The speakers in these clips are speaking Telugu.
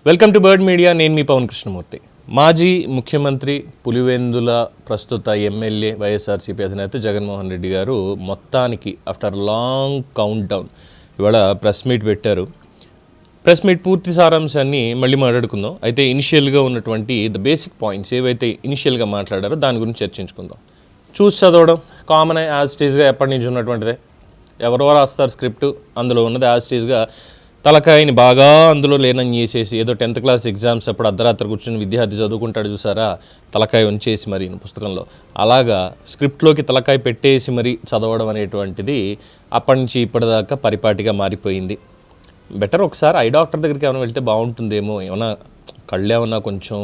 Welcome to bird media. నేను మీ పవన్ కృష్ణమూర్తి. మాజీ ముఖ్యమంత్రి పులివెందుల ప్రస్తుత ఎమ్మెల్యే వైఎస్ఆర్సీపీ అధినేత జగన్మోహన్ రెడ్డి గారు మొత్తానికి ఆఫ్టర్ లాంగ్ కౌంట్ డౌన్ ఇవాళ ప్రెస్ మీట్ పెట్టారు. ప్రెస్ మీట్ పూర్తి సారాంశాన్ని మళ్ళీ మాట్లాడుకుందాం. అయితే ఇనిషియల్గా ఉన్నటువంటి ద బేసిక్ పాయింట్స్ ఏవైతే ఇనిషియల్గా మాట్లాడారో దాని గురించి చర్చించుకుందాం. చూసి చదవడం కామన్ యాజ్ టీజ్గా ఎప్పటి నుంచి ఉన్నటువంటిదే. ఎవరో రాస్తారు స్క్రిప్ట్, అందులో ఉన్నది యాజ్ టీజ్గా తలకాయని బాగా అందులో లేనని చేసేసి ఏదో 10th క్లాస్ ఎగ్జామ్స్ అప్పుడు అర్ధరాత్రి కూర్చొని విద్యార్థి చదువుకుంటాడు చూసారా, తలకాయ ఉంచేసి మరి పుస్తకంలో అలాగా స్క్రిప్ట్లోకి తలకాయ పెట్టేసి మరి చదవడం అనేటువంటిది అప్పటి నుంచి ఇప్పటిదాకా పరిపాటిగా మారిపోయింది. బెటర్ ఒకసారి ఐ డాక్టర్ దగ్గరికి ఏమైనా వెళ్తే బాగుంటుందేమో, ఏమైనా కళ్ళు ఏమన్నా కొంచెం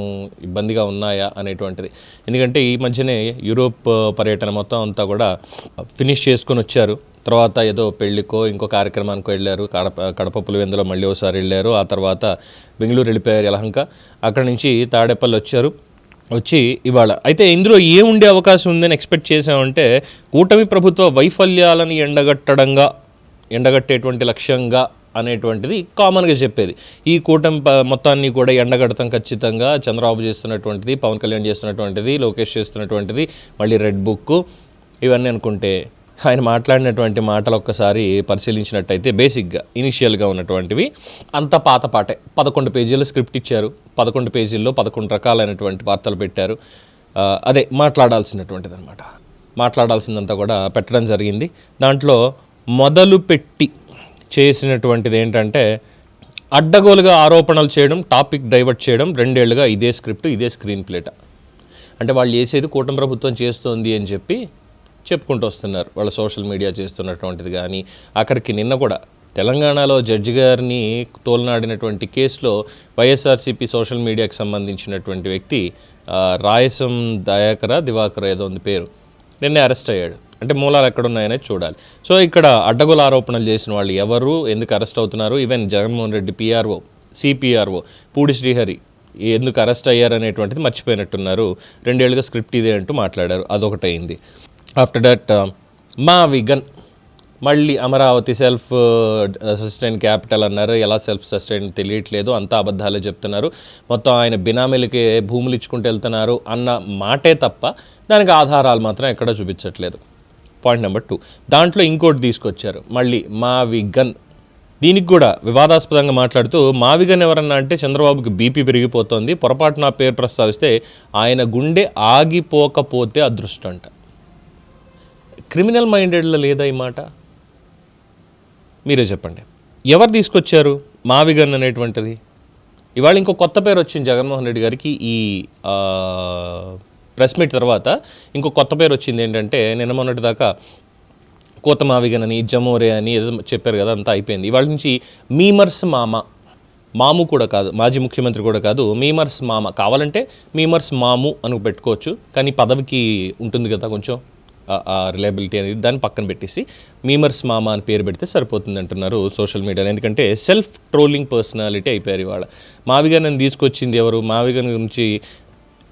ఇబ్బందిగా ఉన్నాయా అనేటువంటిది. ఎందుకంటే ఈ మధ్యనే యూరోప్ పర్యటన మొత్తం అంతా కూడా ఫినిష్ చేసుకొని వచ్చారు. తర్వాత ఏదో పెళ్ళికో ఇంకో కార్యక్రమానికో వెళ్ళారు. కడప పులివెందులో మళ్ళీ ఒకసారి వెళ్ళారు. ఆ తర్వాత బెంగళూరు వెళ్ళిపోయారు యలహంక. అక్కడి నుంచి తాడేపల్లి వచ్చి ఇవాళ అయితే ఇందులో ఏముండే అవకాశం ఉందని ఎక్స్పెక్ట్ చేసామంటే కూటమి ప్రభుత్వ వైఫల్యాలను ఎండగట్టేటువంటి లక్ష్యంగా అనేటువంటిది కామన్గా చెప్పేది. ఈ కూటమి మొత్తాన్ని కూడా ఎండగడతాం ఖచ్చితంగా. చంద్రబాబు చేస్తున్నటువంటిది, పవన్ కళ్యాణ్ చేస్తున్నటువంటిది, లోకేష్ చేస్తున్నటువంటిది, మళ్ళీ రెడ్ బుక్ ఇవన్నీ అనుకుంటే ఆయన మాట్లాడినటువంటి మాటలు ఒక్కసారి పరిశీలించినట్టయితే బేసిక్గా ఇనిషియల్గా ఉన్నటువంటివి అంత పాత పాటే. 11 పేజీల స్క్రిప్ట్ ఇచ్చారు. 11 పేజీల్లో 11 రకాలైనటువంటి వార్తలు పెట్టారు. అదే మాట్లాడాల్సినటువంటిది అనమాట. మాట్లాడాల్సిందంతా కూడా పెట్టడం జరిగింది. దాంట్లో మొదలుపెట్టి చేసినటువంటిది ఏంటంటే అడ్డగోలుగా ఆరోపణలు చేయడం, టాపిక్ డైవర్ట్ చేయడం. 2 ఏళ్లుగా ఇదే స్క్రిప్ట్, ఇదే స్క్రీన్ ప్లేట. అంటే వాళ్ళు చేసేది కూటమి ప్రభుత్వం చేస్తోంది అని చెప్పి చెప్పుకుంటూ వస్తున్నారు. వాళ్ళ సోషల్ మీడియా చేస్తున్నటువంటిది కానీ అక్కడికి నిన్న కూడా తెలంగాణలో జడ్జి గారిని తోలనాడినటువంటి కేసులో వైఎస్ఆర్సీపీ సోషల్ మీడియాకి సంబంధించినటువంటి వ్యక్తి రాయసం దివాకర్ ఏదో ఉంది పేరు, నిన్నే అరెస్ట్ అయ్యాడు. అంటే మూలాలు ఎక్కడున్నాయనేది చూడాలి. సో ఇక్కడ అడ్డగోలు ఆరోపణలు చేసిన వాళ్ళు ఎవరు, ఎందుకు అరెస్ట్ అవుతున్నారు, even Jaganmohan Reddy PRO, CPRO Pudi Srihari ఎందుకు అరెస్ట్ అయ్యారనేటువంటిది మర్చిపోయినట్టున్నారు. 2 ఏళ్ళుగా స్క్రిప్ట్ ఇదే అంటూ మాట్లాడారు. అదొకటైంది. ఆఫ్టర్ దట్ మా విగన్ మళ్ళీ అమరావతి సెల్ఫ్ సస్టైన్ క్యాపిటల్ అన్నారు. ఎలా సెల్ఫ్ సస్టైన్ తెలియట్లేదు, అంతా అబద్ధాలే చెప్తున్నారు. మొత్తం ఆయన బినామీలకే భూములు ఇచ్చుకుంటూ వెళ్తున్నారు అన్న మాటే తప్ప దానికి ఆధారాలు మాత్రం ఎక్కడా చూపించట్లేదు. పాయింట్ నెంబర్ 2, దాంట్లో ఇంకోటి తీసుకొచ్చారు మళ్ళీ మా విగన్. దీనికి కూడా వివాదాస్పదంగా మాట్లాడుతూ మా విగన్ ఎవరన్నా అంటే చంద్రబాబుకి బీపీ పెరిగిపోతుంది, పొరపాటు నా పేరు ప్రస్తావిస్తే ఆయన గుండె ఆగిపోకపోతే అదృష్టం అంట. క్రిమినల్ మైండెడ్లో లేదా ఈ మాట? మీరే చెప్పండి. ఎవరు తీసుకొచ్చారు మావిగన్ అనేటువంటిది? ఇవాళ ఇంకో కొత్త పేరు వచ్చింది జగన్మోహన్ రెడ్డి గారికి. ఈ ప్రెస్ మీట్ తర్వాత ఇంకో కొత్త పేరు వచ్చింది. ఏంటంటే నిన్న మొన్నటి దాకా కోత మావిగన్ అని, జమోరే అని ఏదో చెప్పారు కదా, అంతా అయిపోయింది. ఇవాళ నుంచి మీమర్స్ మాము కూడా కాదు, మాజీ ముఖ్యమంత్రి కూడా కాదు, మీమర్స్ మామ. కావాలంటే మీమర్స్ మాము అని పెట్టుకోవచ్చు, కానీ పదవికి ఉంటుంది కదా కొంచెం రిలయబిలిటీ అనేది, దాన్ని పక్కన పెట్టేసి మీమర్స్ మామ అని పేరు పెడితే సరిపోతుంది అంటున్నారు సోషల్ మీడియాలో. ఎందుకంటే సెల్ఫ్ ట్రోలింగ్ పర్సనాలిటీ అయిపోయారు ఇవాళ. మావిగన్ తీసుకొచ్చింది ఎవరు, మావిగన్ గురించి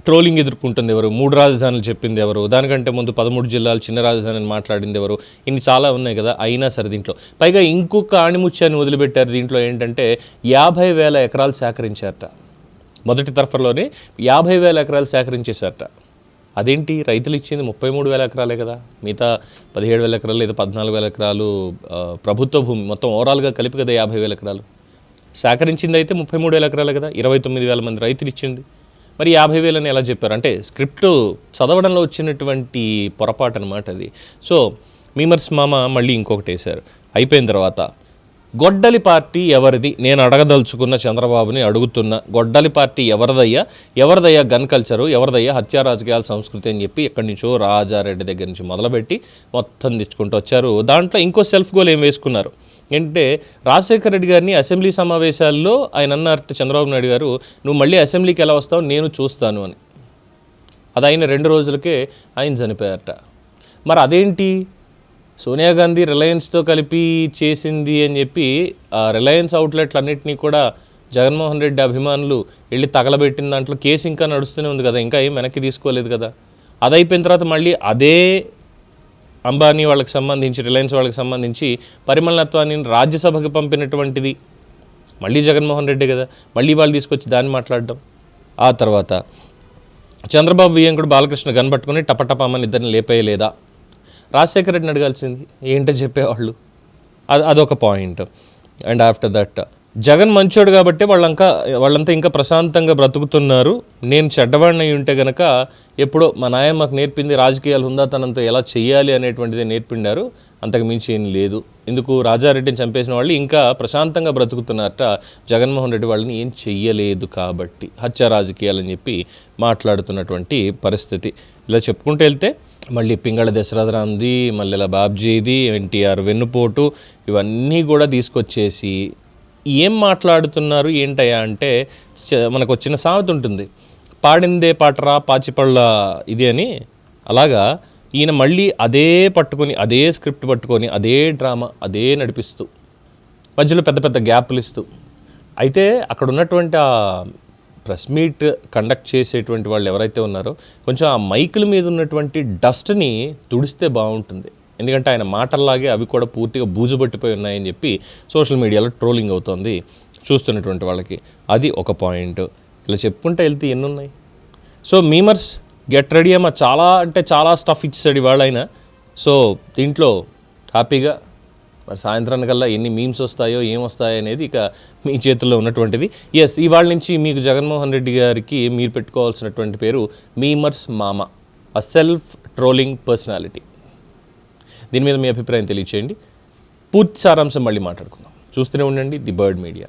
ట్రోలింగ్ ఎదుర్కొంటుంది ఎవరు, 3 రాజధానులు చెప్పింది ఎవరు, దానికంటే ముందు 13 జిల్లాలు చిన్న రాజధానిని మాట్లాడింది ఎవరు, ఇన్ని చాలా ఉన్నాయి కదా. అయినా సరే దీంట్లో పైగా ఇంకొక ఆణిముత్యాన్ని వదిలిపెట్టారు. దీంట్లో ఏంటంటే 50,000 ఎకరాలు సేకరించారట. మొదటి తరఫాలోనే 50,000 ఎకరాలు సేకరించేశారట. అదేంటి, రైతులు ఇచ్చింది 33,000 ఎకరాలే కదా, మిగతా 17,000 ఎకరాలు లేదా 14,000 ఎకరాలు ప్రభుత్వ భూమి, మొత్తం ఓవరాల్గా కలిపి కదా 50,000 ఎకరాలు. సేకరించింది అయితే 33,000 ఎకరాలే కదా, 29,000 మంది రైతులు ఇచ్చింది. మరి 50,000 అని ఎలా చెప్పారు అంటే స్క్రిప్ట్ చదవడంలో వచ్చినటువంటి పొరపాటు అనమాట అది. సో మీమర్స్ మామ మళ్ళీ ఇంకొకటి వేశారు. అయిపోయిన తర్వాత గొడ్డలి పార్టీ ఎవరిది, నేను అడగదలుచుకున్న చంద్రబాబుని అడుగుతున్న, గొడ్డలి పార్టీ ఎవరిదయ్యా గన్ కల్చరు, ఎవరిదయ్యా హత్యా రాజకీయాల సంస్కృతి అని చెప్పి ఎక్కడి నుంచో రాజారెడ్డి దగ్గర నుంచి మొదలుపెట్టి మొత్తం తెచ్చుకుంటూ వచ్చారు. దాంట్లో ఇంకో సెల్ఫ్ గోల్ ఏం వేసుకున్నారు అంటే రాజశేఖర రెడ్డి గారిని అసెంబ్లీ సమావేశాల్లో ఆయన అన్నారు చంద్రబాబు నాయుడు గారు, నువ్వు మళ్ళీ అసెంబ్లీకి ఎలా వస్తావు నేను చూస్తాను అని. అది అయిన 2 రోజులకే ఆయన చనిపోయారట. మరి అదేంటి, సోనియా గాంధీ రిలయన్స్తో కలిపి చేసింది అని చెప్పి రిలయన్స్ అవుట్లెట్లన్నింటినీ కూడా జగన్మోహన్ రెడ్డి అభిమానులు వెళ్ళి తగలబెట్టిన దాంట్లో కేసు ఇంకా నడుస్తూనే ఉంది కదా, ఇంకా ఏం వెనక్కి తీసుకోలేదు కదా. అది అయిపోయిన తర్వాత మళ్ళీ అదే అంబానీ వాళ్ళకి సంబంధించి, రిలయన్స్ వాళ్ళకి సంబంధించి పరిమళనత్వాన్ని రాజ్యసభకి పంపినటువంటిది మళ్ళీ జగన్మోహన్ రెడ్డి కదా, మళ్ళీ వాళ్ళు తీసుకొచ్చి దాన్ని మాట్లాడడం. ఆ తర్వాత చంద్రబాబు వియ్యంకుడు బాలకృష్ణ కనబట్టుకుని టపటపామని ఇద్దరిని లేపేయలేదా? రాజశేఖర రెడ్డిని అడగాల్సింది, ఏంటో చెప్పేవాళ్ళు. అదొక point. And after that Jagan మంచోడు కాబట్టి వాళ్ళంతా ఇంకా ప్రశాంతంగా బ్రతుకుతున్నారు. నేను చెడ్డవాడిని అయి ఉంటే గనక ఎప్పుడో మా నాయన మాకు నేర్పింది రాజకీయాలు హుందాతనంతో ఎలా చెయ్యాలి అనేటువంటిది నేర్పిండారు, అంతకు మించి ఏం లేదు. ఎందుకు రాజారెడ్డిని చంపేసిన వాళ్ళు ఇంకా ప్రశాంతంగా బ్రతుకుతున్నారట, జగన్మోహన్ రెడ్డి వాళ్ళని ఏం చెయ్యలేదు కాబట్టి హత్య రాజకీయాలని చెప్పి మాట్లాడుతున్నటువంటి పరిస్థితి. ఇలా చెప్పుకుంటూ వెళ్తే మళ్ళీ పింగళ దశరథరాంది, మళ్ళీ ఇలా బాబ్జీది, ఎన్టీఆర్ వెన్నుపోటు, ఇవన్నీ కూడా తీసుకొచ్చేసి ఏం మాట్లాడుతున్నారు ఏంటయ్యా అంటే, మనకు వచ్చిన సామెత ఉంటుంది, పాడిందే పాటరా పాచిపళ్ళ ఇది అని. అలాగా ఈయన మళ్ళీ అదే పట్టుకొని, అదే స్క్రిప్ట్ పట్టుకొని, అదే డ్రామా అదే నడిపిస్తూ, మధ్యలో పెద్ద పెద్ద గ్యాప్లు ఇస్తూ. అయితే అక్కడ ఉన్నటువంటి ఆ ప్రెస్ మీట్ కండక్ట్ చేసేటువంటి వాళ్ళు ఎవరైతే ఉన్నారో కొంచెం ఆ మైకుల మీద ఉన్నటువంటి డస్ట్ని తుడిస్తే బాగుంటుంది. ఎందుకంటే ఆయన మాటల్లాగే అవి కూడా పూర్తిగా బూజు పట్టిపోయి ఉన్నాయని చెప్పి సోషల్ మీడియాలో ట్రోలింగ్ అవుతోంది చూస్తున్నటువంటి వాళ్ళకి. అది ఒక పాయింట్. ఇలా చెప్పుకుంటే వెళ్తే ఎన్ని ఉన్నాయి. సో మీమర్స్ గెట్ రెడీ అమ్మ, చాలా అంటే చాలా స్టఫ్ ఇచ్చేసాడు ఇవాళ ఆయన. సో దీంట్లో హ్యాపీగా మరి సాయంత్రానికల్లా ఎన్ని మీమ్స్ వస్తాయో ఏమొస్తాయో అనేది ఇక మీ చేతుల్లో ఉన్నటువంటిది. ఎస్, ఇవాళ నుంచి మీకు జగన్మోహన్ రెడ్డి గారికి మీరు పెట్టుకోవాల్సినటువంటి పేరు మీమర్స్ మామ, అ సెల్ఫ్ ట్రోలింగ్ పర్సనాలిటీ. దీని మీద మీ అభిప్రాయం తెలియచేయండి. పూర్తి సారాంశం మళ్ళీ మాట్లాడుకుందాం. చూస్తూనే ఉండండి ది బర్డ్ మీడియా.